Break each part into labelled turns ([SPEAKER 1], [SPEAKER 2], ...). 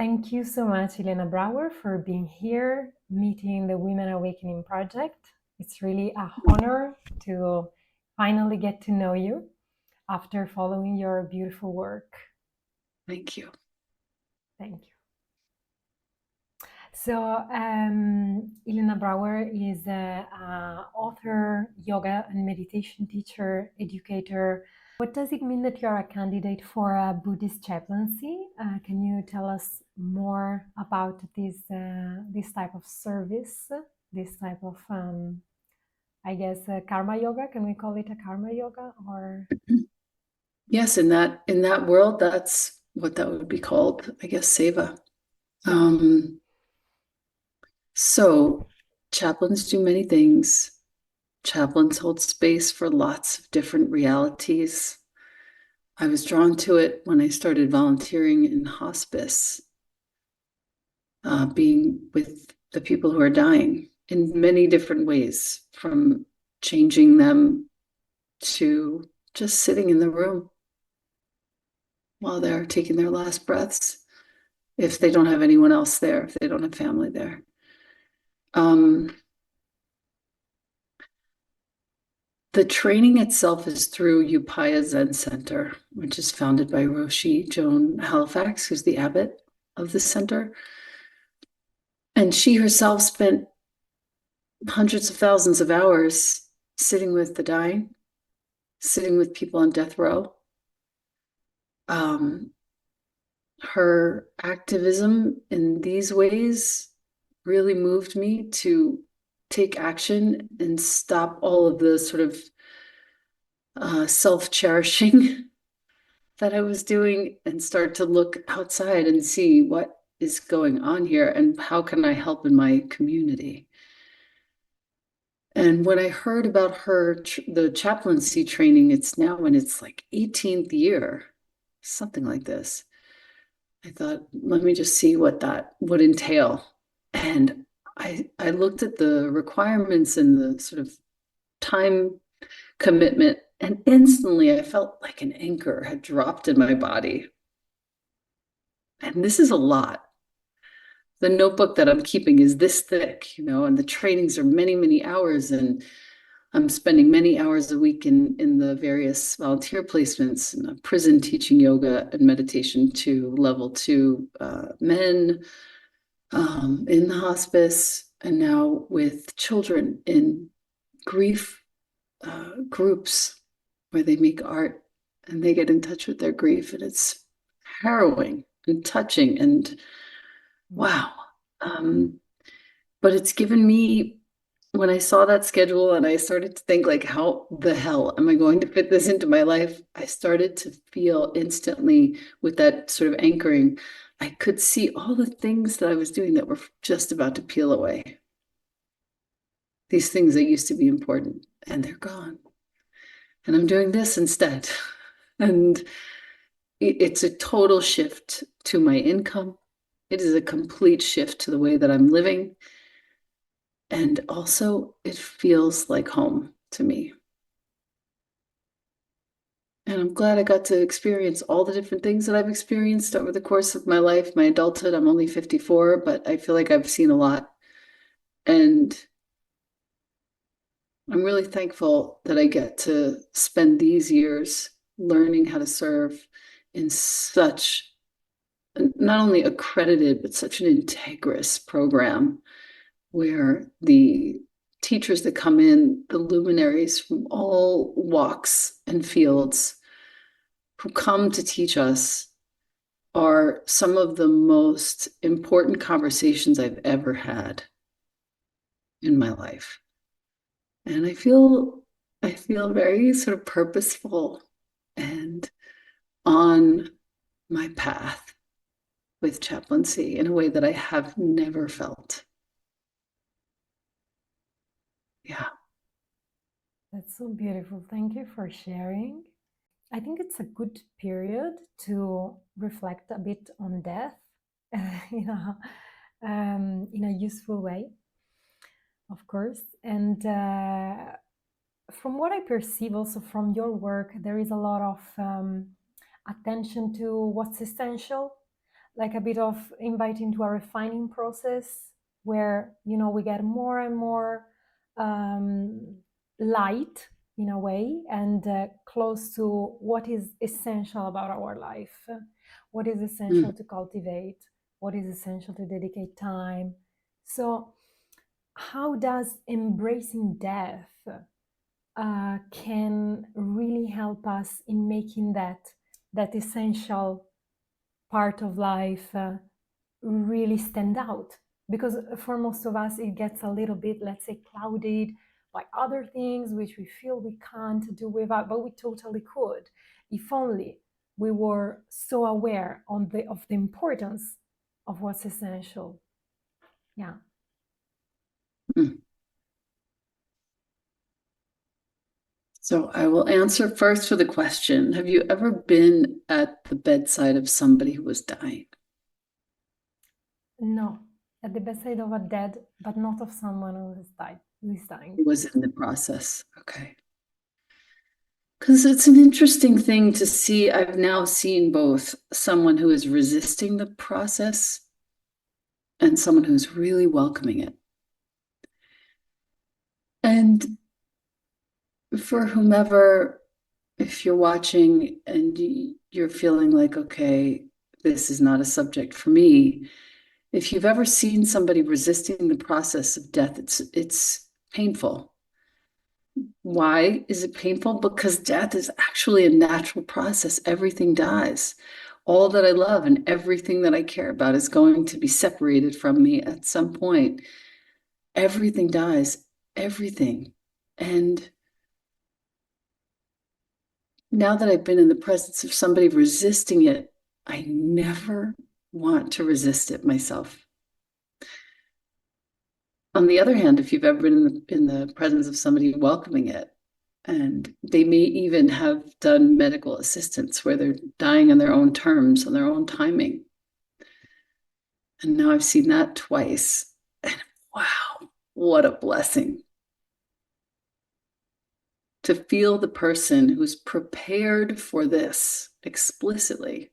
[SPEAKER 1] Thank you so much, Elena Brower, for being here, meeting the Women Awakening Project. It's really a honor to finally get to know you after following your beautiful work.
[SPEAKER 2] Thank you.
[SPEAKER 1] Thank you. So, Elena Brower is an author, yoga and meditation teacher, educator. What does it mean that you're a candidate for a Buddhist chaplaincy? Can you tell us more about this type of service, this type of, I guess, karma yoga? Can we call it a karma yoga or?
[SPEAKER 2] Yes, in that world, that's what that would be called, I guess, seva. So chaplains do many things. Chaplains hold space for lots of different realities. I was drawn to it when I started volunteering in hospice, being with the people who are dying in many different ways, from changing them to just sitting in the room while they're taking their last breaths, if they don't have anyone else there, if they don't have family there. The training itself is through Upaya Zen Center, which is founded by Roshi Joan Halifax, who's the abbot of the center. And she herself spent hundreds of thousands of hours sitting with the dying, sitting with people on death row. Her activism in these ways really moved me to take action and stop all of the sort of self-cherishing that I was doing and start to look outside and see what is going on here and how can I help in my community. And when I heard about the chaplaincy training, it's now in its like 18th year, something like this. I thought, let me just see what that would entail. And I looked at the requirements and the sort of time commitment, and instantly I felt like an anchor had dropped in my body. And this is a lot. The notebook that I'm keeping is this thick, and the trainings are many, many hours. And I'm spending many hours a week in the various volunteer placements in a prison, teaching yoga and meditation to level 2 men, in the hospice, and now with children in grief groups where they make art and they get in touch with their grief, and it's harrowing and touching and wow. But it's given me, when I saw that schedule and I started to think, like, how the hell am I going to fit this into my life? I started to feel instantly, with that sort of anchoring, I could see all the things that I was doing that were just about to peel away. These things that used to be important, and they're gone. And I'm doing this instead. And it's a total shift to my income. It is a complete shift to the way that I'm living. And also, it feels like home to me. And I'm glad I got to experience all the different things that I've experienced over the course of my life, my adulthood. I'm only 54, but I feel like I've seen a lot. And I'm really thankful that I get to spend these years learning how to serve in such, not only accredited, but such an integrous program, where the teachers that come in, the luminaries from all walks and fields who come to teach us, are some of the most important conversations I've ever had in my life. And I feel very sort of purposeful and on my path with chaplaincy in a way that I have never felt. Yeah.
[SPEAKER 1] That's so beautiful. Thank you for sharing. I think it's a good period to reflect a bit on death, in a useful way, of course. And from what I perceive also from your work, there is a lot of attention to what's essential, like a bit of invite into a refining process where, you know, we get more and more light in a way, and close to what is essential about our life, what is essential to cultivate, what is essential to dedicate time. So how does embracing death can really help us in making that essential part of life really stand out? Because for most of us it gets a little bit, let's say, clouded by other things which we feel we can't do without, but we totally could if only we were so aware of the importance of what's essential. Yeah.
[SPEAKER 2] Mm. So I will answer first for the question. Have you ever been at the bedside of somebody who was dying?
[SPEAKER 1] No, at the bedside of a dead, but not of someone who is dying.
[SPEAKER 2] Who was in the process? Okay. Because it's an interesting thing to see. I've now seen both someone who is resisting the process and someone who's really welcoming it. And for whomever, if you're watching and you're feeling like, okay, this is not a subject for me, if you've ever seen somebody resisting the process of death, it's painful. Why is it painful? Because death is actually a natural process. Everything dies. All that I love and everything that I care about is going to be separated from me at some point. Everything dies, everything. And now that I've been in the presence of somebody resisting it, I never want to resist it myself. On the other hand, if you've ever been in the presence of somebody welcoming it, and they may even have done medical assistance where they're dying on their own terms, on their own timing. And now I've seen that twice. And wow, what a blessing to feel the person who's prepared for this explicitly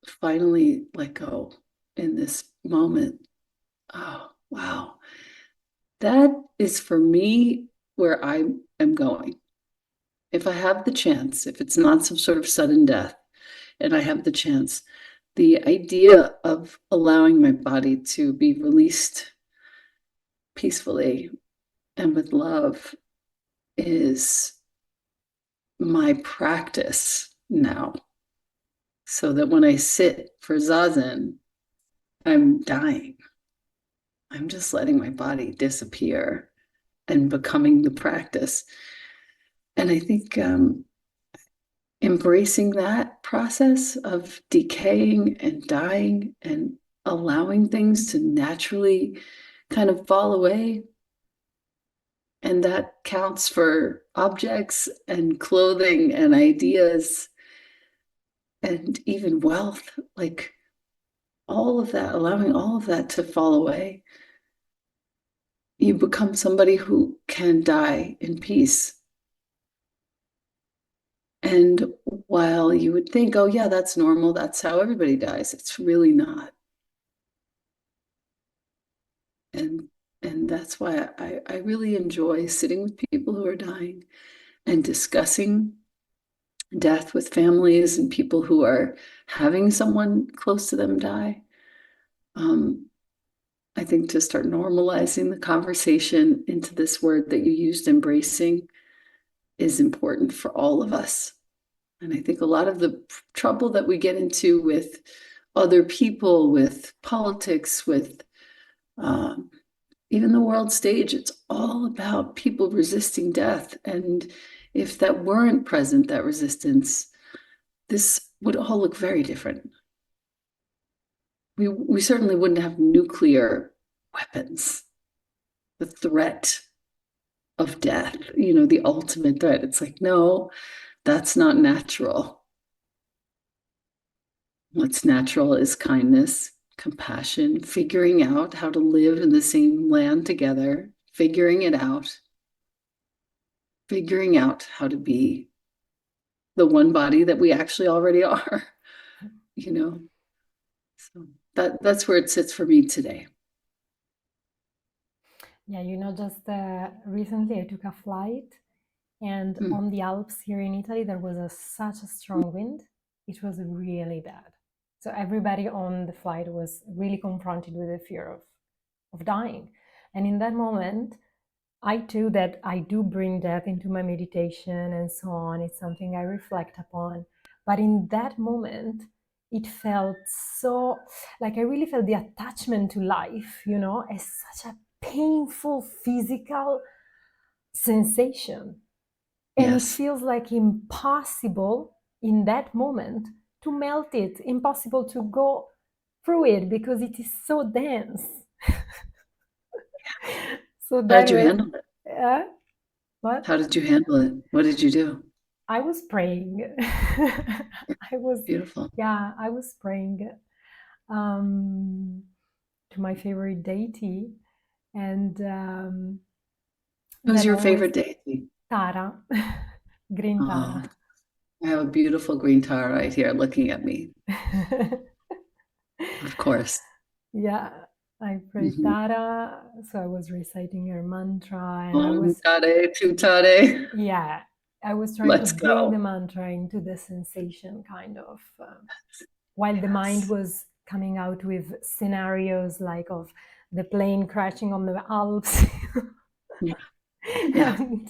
[SPEAKER 2] finally let go in this moment. Oh, wow. That is for me where I am going. If I have the chance, if it's not some sort of sudden death, and I have the chance, the idea of allowing my body to be released peacefully and with love is my practice now. So that when I sit for zazen, I'm dying. I'm just letting my body disappear and becoming the practice. And I think embracing that process of decaying and dying and allowing things to naturally kind of fall away. And that counts for objects and clothing and ideas and even wealth, like all of that, allowing all of that to fall away. You become somebody who can die in peace. And while you would think, oh, yeah, that's normal, that's how everybody dies, it's really not. And that's why I really enjoy sitting with people who are dying and discussing death with families and people who are having someone close to them die. I think to start normalizing the conversation into this word that you used, embracing, is important for all of us. And I think a lot of the trouble that we get into with other people, with politics, with even the world stage, it's all about people resisting death. And if that weren't present, that resistance, this would all look very different. We certainly wouldn't have nuclear weapons. The threat of death, the ultimate threat. It's like, no, that's not natural. What's natural is kindness, compassion, figuring out how to live in the same land together, figuring out how to be the one body that we actually already are. you know. So that's where it sits for me today.
[SPEAKER 1] Yeah, just recently I took a flight, and
[SPEAKER 2] Mm,
[SPEAKER 1] on the Alps here in Italy, there was such a strong wind. It was really bad. So everybody on the flight was really confronted with the fear of dying. And in that moment, I too that I do bring death into my meditation and so on. It's something I reflect upon. But in that moment, it felt so like I really felt the attachment to life, as such a painful physical sensation. And it
[SPEAKER 2] yes,
[SPEAKER 1] feels like impossible in that moment to melt it, impossible to go through it because it is so dense. So
[SPEAKER 2] how did
[SPEAKER 1] that
[SPEAKER 2] you
[SPEAKER 1] was,
[SPEAKER 2] handle it?
[SPEAKER 1] uh, what?
[SPEAKER 2] How did you handle it? What did you do?
[SPEAKER 1] I was praying. I was,
[SPEAKER 2] Beautiful.
[SPEAKER 1] yeah, I was praying um, to my favorite deity, and
[SPEAKER 2] Who's
[SPEAKER 1] that
[SPEAKER 2] your
[SPEAKER 1] always
[SPEAKER 2] favorite deity?
[SPEAKER 1] Tara, Green
[SPEAKER 2] Oh,
[SPEAKER 1] Tara.
[SPEAKER 2] I have a beautiful green tar right here looking at me. Of course.
[SPEAKER 1] Yeah, I prayed
[SPEAKER 2] Mhm.
[SPEAKER 1] Tara, so I was reciting her mantra, and I
[SPEAKER 2] Om
[SPEAKER 1] was,
[SPEAKER 2] Tare Tu Tare.
[SPEAKER 1] yeah, I was trying to
[SPEAKER 2] Let's
[SPEAKER 1] bring the
[SPEAKER 2] go.
[SPEAKER 1] mantra into the sensation, kind of. While the mind
[SPEAKER 2] Yes.
[SPEAKER 1] was coming out with scenarios like of the plane crashing on the Alps
[SPEAKER 2] Yeah. Yeah.
[SPEAKER 1] and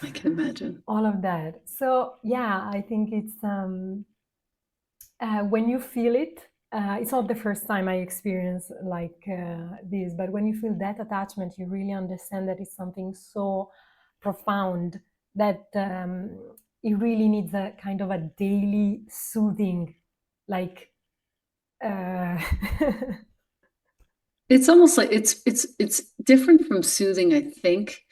[SPEAKER 2] I can imagine.
[SPEAKER 1] all of that. So yeah, I think it's when you feel it. It's not the first time I experience like this, but when you feel that attachment, you really understand that it's something so profound that it really needs a kind of a daily soothing, like uh,
[SPEAKER 2] It's almost like it's different from soothing, I think,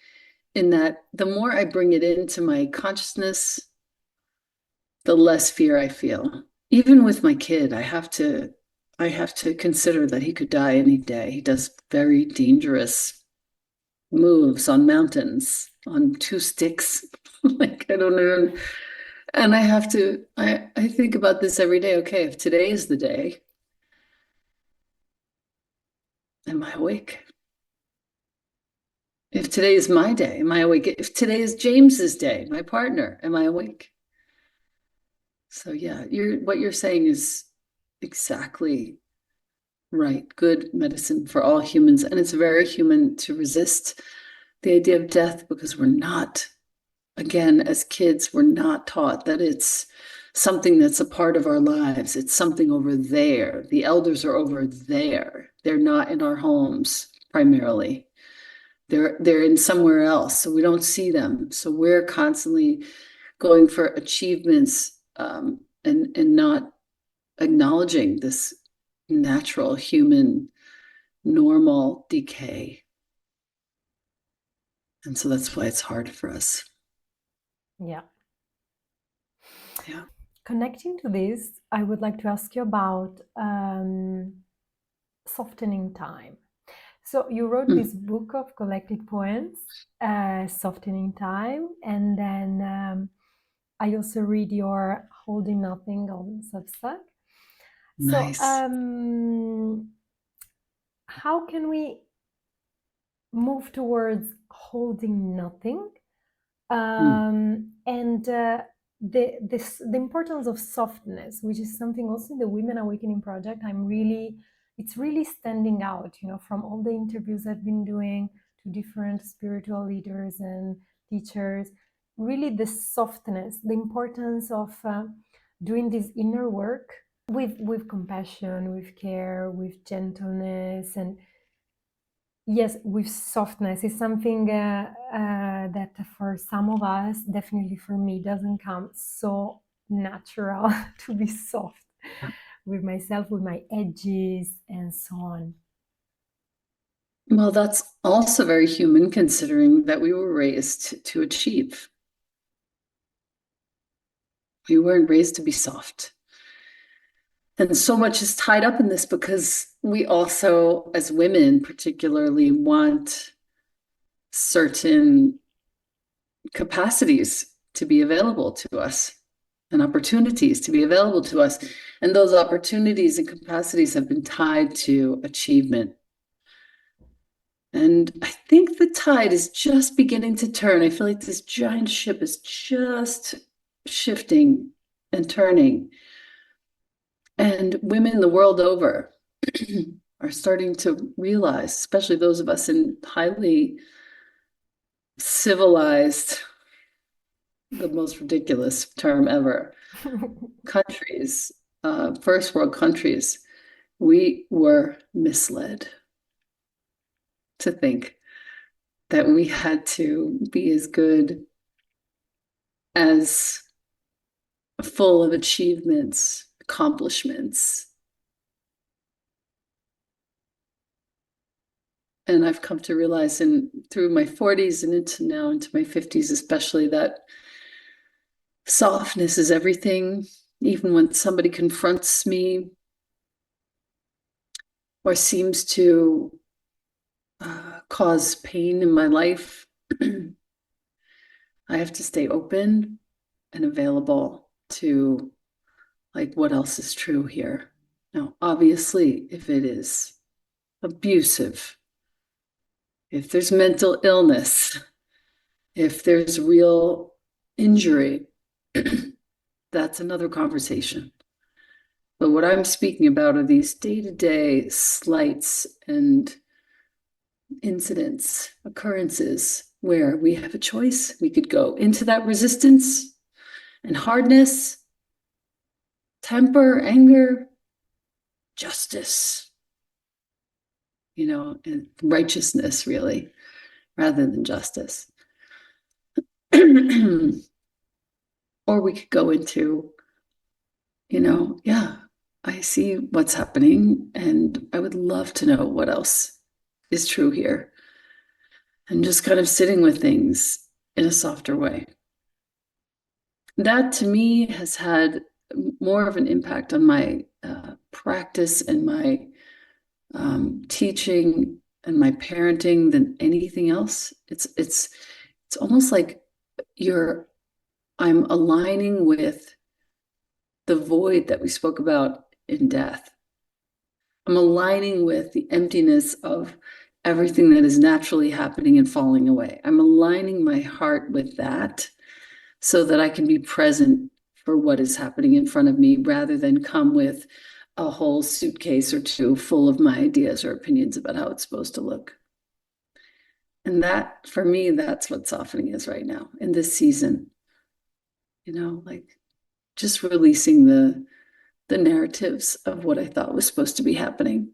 [SPEAKER 2] in that the more I bring it into my consciousness, the less fear I feel. Even with my kid, I have to consider that he could die any day. He does very dangerous moves on mountains on two sticks. Like I don't know. And I think about this every day. Okay, if today is the day, am I awake? If today is my day, am I awake? If today is James's day, my partner, am I awake? So yeah, what you're saying is exactly right. Good medicine for all humans. And it's very human to resist the idea of death because we're not, again, as kids, we're not taught that it's something that's a part of our lives. It's something over there. The elders are over there. They're not in our homes primarily. They're in somewhere else. So we don't see them. So we're constantly going for achievements and not acknowledging this natural human normal decay. And so that's why it's hard for us.
[SPEAKER 1] yeah.
[SPEAKER 2] Yeah.
[SPEAKER 1] Connecting to this, I would like to ask you about softening time. So you wrote
[SPEAKER 2] Mm,
[SPEAKER 1] this book of collected poems, Softening Time, and then I also read your Holding Nothing on Substack. So
[SPEAKER 2] nice.
[SPEAKER 1] how can we move towards holding nothing
[SPEAKER 2] Mm,
[SPEAKER 1] and the importance of softness, which is something also in the Women Awakening project. It's really standing out, from all the interviews I've been doing to different spiritual leaders and teachers. Really, the softness, the importance of doing this inner work with compassion, with care, with gentleness, and yes, with softness is something that for some of us, definitely for me, doesn't come so natural to be soft with myself, with my edges, and so on.
[SPEAKER 2] well, that's also very human considering that we were raised to achieve. We weren't raised to be soft. And so much is tied up in this because we also, as women, particularly want certain capacities to be available to us. and opportunities to be available to us. And those opportunities and capacities have been tied to achievement. And I think the tide is just beginning to turn. I feel like this giant ship is just shifting and turning. And women the world over are starting to realize, especially those of us in highly civilized, the most ridiculous term ever, countries, first world countries, we were misled to think that we had to be as good, as full of achievements, accomplishments. And I've come to realize through my 40s and into now into my 50s especially, that softness is everything. Even when somebody confronts me or seems to cause pain in my life, I have to stay open and available to, like, what else is true here. Now, obviously, if it is abusive, if there's mental illness, if there's real injury, that's another conversation. But what I'm speaking about are these day-to-day slights and incidents, occurrences where we have a choice. We could go into that resistance and hardness, temper, anger, justice, and righteousness, really, rather than justice. Or we could go into, yeah, I see what's happening, and I would love to know what else is true here. And just kind of sitting with things in a softer way. That, to me, has had more of an impact on my practice and my teaching and my parenting than anything else. It's almost like I'm aligning with the void that we spoke about in death. I'm aligning with the emptiness of everything that is naturally happening and falling away. I'm aligning my heart with that so that I can be present for what is happening in front of me, rather than come with a whole suitcase or two full of my ideas or opinions about how it's supposed to look. And that, for me, that's what softening is right now in this season. Like just releasing the narratives of what I thought was supposed to be happening.